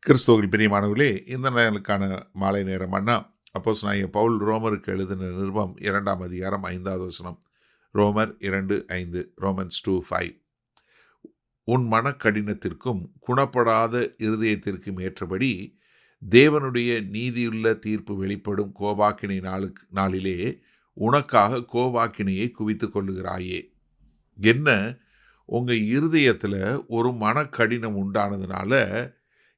கிறிஸ்துவுக்குள் பிரியமானவர்களே, இந்த நாளுக்கான மாலை நேரம் அண்ணா அப்போஸ்தலனாகிய பவுல் ரோமருக்கு எழுதின நிருபம் 2ஆம் அதிகாரம் 5வது வசனம். ரோமர் 2:5, ரோமன்ஸ் 2:5. உன் மனக்கடினத்திற்கும் குணப்படாத இருதயத்திற்கும் ஏற்றபடி தேவனுடைய நீதியுள்ள தீர்ப்பு வெளிப்படும் கோபாக்கினை நாளிலே உனக்காக கோபாக்கினையை குவித்து கொள்ளுகிறாயே. என்ன, உங்க இருதயத்தில் ஒரு மனக்கடினம் உண்டானதுனால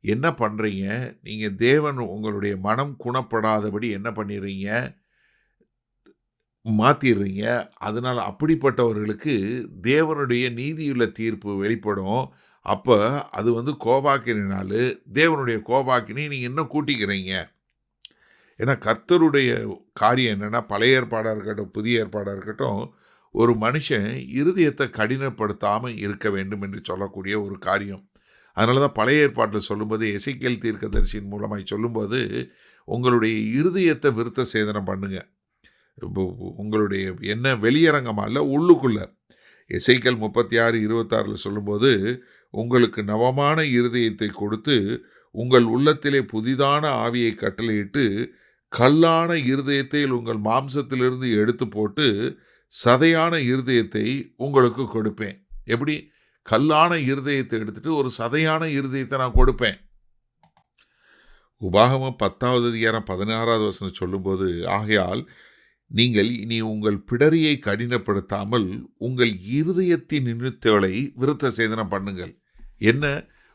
என்ன பண்ணுறீங்க? நீங்கள் தேவன் உங்களுடைய மனம் குணப்படாதபடி என்ன பண்ணிடுறீங்க? மாற்றிடுறீங்க. அதனால் அப்படிப்பட்டவர்களுக்கு தேவனுடைய நீதியுள்ள தீர்ப்பு வெளிப்படும். அப்போ அது கோபாக்கினால் தேவனுடைய கோபாக்கினை நீங்கள் இன்னும் கூட்டிக்கிறீங்க. ஏன்னா கர்த்தருடைய காரியம் என்னென்னா, பழைய ஏற்பாடாக இருக்கட்டும் புதிய ஏற்பாடாக இருக்கட்டும், ஒரு மனுஷன் இருதயத்தை கடினப்படுத்தாமல் இருக்க வேண்டும் என்று சொல்லக்கூடிய ஒரு காரியம். அதனால தான் பழைய ஏற்பாட்டில் சொல்லும்போது, எசேக்கியேல் தீர்க்கதரிசியின் மூலமாய் சொல்லும்போது, உங்களுடைய இருதயத்தை விருத்த சேதனம் பண்ணுங்க. இப்போ உங்களுடைய என்ன வெளியரங்கமாக இல்லை, உள்ளுக்குள்ளே. எசேக்கியேல் 36:26 சொல்லும்போது, உங்களுக்கு நவமான இருதயத்தை கொடுத்து உங்கள் உள்ளத்திலே புதிதான ஆவியை கட்டளையிட்டு கல்லான இருதயத்தை உங்கள் மாம்சத்திலிருந்து எடுத்து போட்டு சதையான இருதயத்தை உங்களுக்கு கொடுப்பேன். எப்படி? கல்லான இருதயத்தை எடுத்துட்டு ஒரு சதையான இருதயத்தை நான் கொடுப்பேன். உபாகமம் 10வது அதிகாரம் 16வது வசனம் சொல்லும்போது, ஆகையால் நீங்கள் இனி உங்கள் பிடரியை கடினப்படுத்தாமல் உங்கள் இருதயத்தின் நுனித்தோலை விருத்த சேதனம் பண்ணுங்கள். என்ன?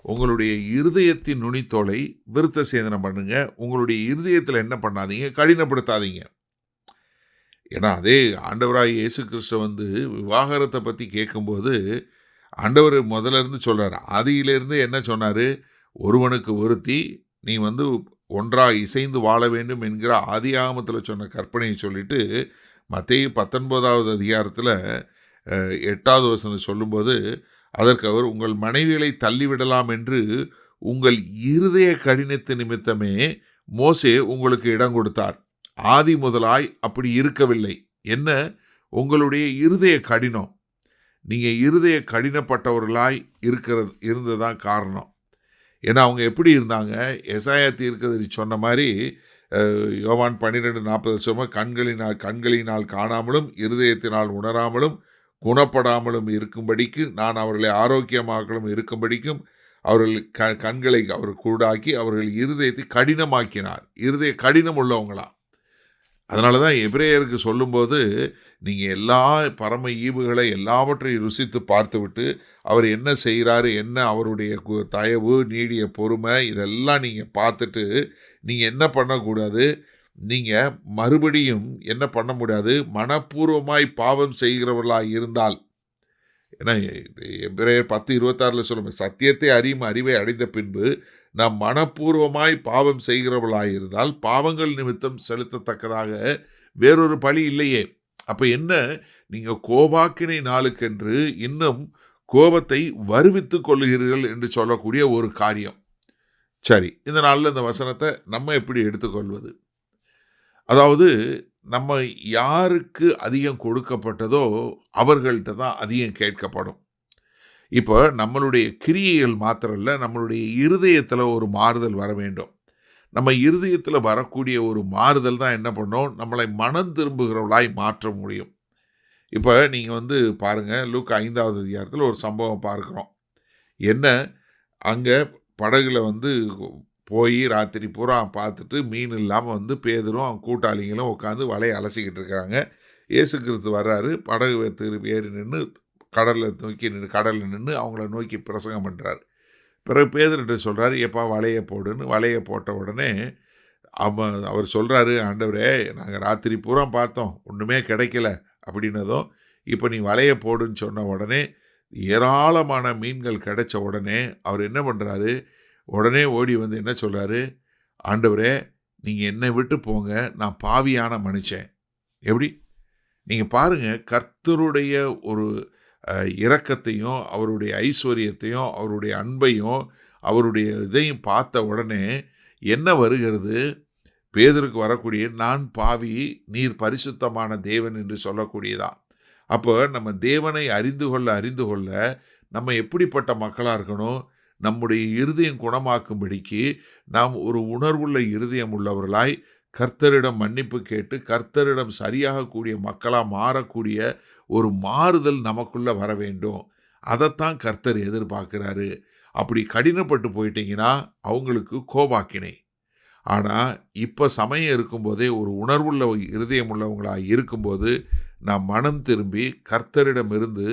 உங்களுடைய இருதயத்தின் நுனித்தோலை விருத்த சேதனம் பண்ணுங்க. உங்களுடைய இருதயத்தில் என்ன பண்ணாதீங்க? கடினப்படுத்தாதீங்க. ஏன்னா அதே ஆண்டவராய் இயேசு கிறிஸ்து விவாகரத்தை பற்றி கேட்கும்போது ஆண்டவர் முதல்ல இருந்து சொல்கிறார். ஆதியிலிருந்து என்ன சொன்னார்? ஒருவனுக்கு ஒருத்தி, நீ ஒன்றாக இசைந்து வாழ வேண்டும் என்கிற ஆதியாகமத்தில் சொன்ன கற்பனையை சொல்லிட்டு மத்தேயு 19வது அதிகாரத்தில் 8வது வசனம் சொல்லும்போது, அதற்கு அவர், உங்கள் மனைவிகளை தள்ளிவிடலாம் என்று உங்கள் இருதய கடினத்து நிமித்தமே மோசே உங்களுக்கு இடம் கொடுத்தார். ஆதி முதலாய் அப்படி இருக்கவில்லை. என்ன? உங்களுடைய இருதய கடினம். நீங்கள் இருதய கடினப்பட்டவர்களாய் இருந்ததான் காரணம். ஏன்னா அவங்க எப்படி இருந்தாங்க? எசாயா தீர்க்கதரிசி சொன்ன மாதிரி, யோவான் 12:40 சொன்ன, கண்களினால் காணாமலும் இருதயத்தினால் உணராமலும் குணப்படாமலும் இருக்கும்படிக்கு நான் அவர்களை ஆரோக்கியமாக்களும் இருக்கும்படிக்கும் அவர்கள் கண்களை அவர் கூடாக்கி அவர்கள் இருதயத்தை கடினமாக்கினார். இருதய கடினம் உள்ளவங்களா. அதனால தான் எபிரேயருக்கு சொல்லும்போது, நீங்கள் எல்லா பரம ஈவுகளை எல்லாவற்றையும் ருசித்து பார்த்துவிட்டு அவர் என்ன செய்கிறாரு, என்ன அவருடைய தயவு, நீடிய பொறுமை, இதெல்லாம் நீங்கள் பார்த்துட்டு நீங்கள் என்ன பண்ணக்கூடாது? நீங்கள் மறுபடியும் என்ன பண்ண முடியாது? மனப்பூர்வமாய் பாவம் செய்கிறவர்களாக இருந்தால். ஏன்னா எபிரேயர் 10:26 சொல்லுங்கள், சத்தியத்தை அறியும் அறிவை அடைந்த பின்பு நாம் மனப்பூர்வமாய் பாவம் செய்கிறவர்களாயிருந்தால் பாவங்கள் நிமித்தம் செலுத்தத்தக்கதாக வேறொரு பழி இல்லையே. அப்போ என்ன? நீங்கள் கோபாக்கினை நாளுக்கென்று இன்னும் கோபத்தை வருவித்து கொள்ளுகிறீர்கள் என்று சொல்லக்கூடிய ஒரு காரியம். சரி, இந்த நாளில் இந்த வசனத்தை நம்ம எப்படி எடுத்துக்கொள்வது? அதாவது நம்ம யாருக்கு அதிகம் கொடுக்கப்பட்டதோ அவர்கள்ட்ட தான் அதிகம் கேட்கப்படும். இப்போ நம்மளுடைய கிரியைகள் மாத்திரம் இல்லை, நம்மளுடைய இருதயத்தில் ஒரு மாறுதல் வர வேண்டும். நம்ம இருதயத்தில் வரக்கூடிய ஒரு மாறுதல் தான் என்ன பண்ணோம்? நம்மளை மனம் திரும்புகிறவர்களாய் மாற்ற முடியும். இப்போ நீங்கள் பாருங்கள், லூக்கா 5வது அதிகாரத்தில் ஒரு சம்பவம் பார்க்குறோம். என்ன? அங்கே படகுல போய் ராத்திரி பூரா பார்த்துட்டு மீன் இல்லாமல் பேதுரும் அவன் கூட்டாளிங்களும் உட்காந்து வலையை அலசிக்கிட்டு இருக்கிறாங்க. இயேசு கிறிஸ்து வர்றாரு, படகு ஏறி நின்று கடலில் நின்று அவங்கள நோக்கி பிரசங்கம் பண்ணுறாரு. பிறகு பேதுருட்ட சொல்கிறாரு, எப்பா வலையை போடுன்னு. வலையை போட்ட உடனே அவர் சொல்கிறாரு, ஆண்டவரே, நாங்கள் ராத்திரி பூரா பார்த்தோம், ஒன்றுமே கிடைக்கல அப்படின்னதும், இப்போ நீ வலையை போடுன்னு சொன்ன உடனே ஏராளமான மீன்கள் கிடைச்ச உடனே அவர் என்ன பண்ணுறாரு? உடனே ஓடி என்ன சொல்கிறாரு? ஆண்டவரே, நீங்கள் என்னை விட்டு போங்க, நான் பாவியான மனுஷன். எப்படி? நீங்கள் பாருங்கள், கர்த்தருடைய ஒரு இரக்கத்தையும் அவருடைய ஐஸ்வர்யத்தையும் அவருடைய அன்பையும் அவருடைய இதையும் பார்த்த உடனே என்ன வருகிறது? பேதுருக்கு வரக்கூடிய, நான் பாவி, நீர் பரிசுத்தமான தேவன் என்று சொல்லக்கூடியதான். அப்போ நம்ம தேவனை அறிந்து கொள்ள நம்ம எப்படிப்பட்ட மக்களாக இருக்கணும்? நம்முடைய இருதயம் குணமாக்கும்படிக்கு நாம் ஒரு உணர்வுள்ள இருதயம் உள்ளவர்களாய் கர்த்தரிடம் மன்னிப்பு கேட்டு கர்த்தரிடம் சரியாகக்கூடிய மக்களாக மாறக்கூடிய ஒரு மாறுதல் நமக்குள்ள வர வேண்டும். அதைத்தான் கர்த்தர் எதிர்பார்க்கிறாரு. அப்படி கடினப்பட்டு போயிட்டீங்கன்னா அவங்களுக்கு கோபாக்கினை. ஆனால் இப்போ சமயம் இருக்கும்போதே ஒரு உணர்வுள்ள இருதயம் உள்ளவங்களாக இருக்கும்போது நாம் மனம் திரும்பி கர்த்தரிடமிருந்து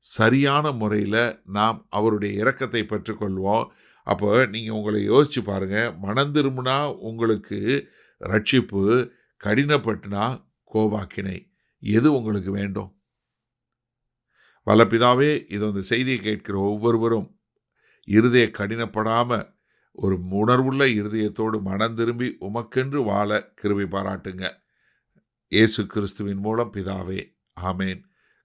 சரியான முறையில் நாம் அவருடைய இரக்கத்தை பெற்றுக்கொள்வோம். அப்போ நீங்கள் உங்களை யோசித்து பாருங்கள், மனம் திரும்பினா உங்களுக்கு ரட்சிப்பு, கடினப்பட்டுனா கோபாக்கினை. எது உங்களுக்கு வேண்டும்? வல்லபிதாவே, இது அந்த செய்தியை கேட்கிற ஒவ்வொருவரும் இருதய கடினப்படாமல் ஒரு உணர்வுள்ள இருதயத்தோடு மனம் திரும்பி உமக்கென்று வாழ கிருபை பாராட்டுங்க. இயேசு கிறிஸ்துவின் மூலம் பிதாவே, ஆமேன்.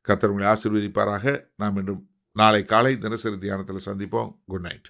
கர்த்தர் உங்களை ஆசீர்வதிப்பாராக. நாம் இன்றும் நாளை காலை தினசரி தியானத்தில் சந்திப்போம். Good night.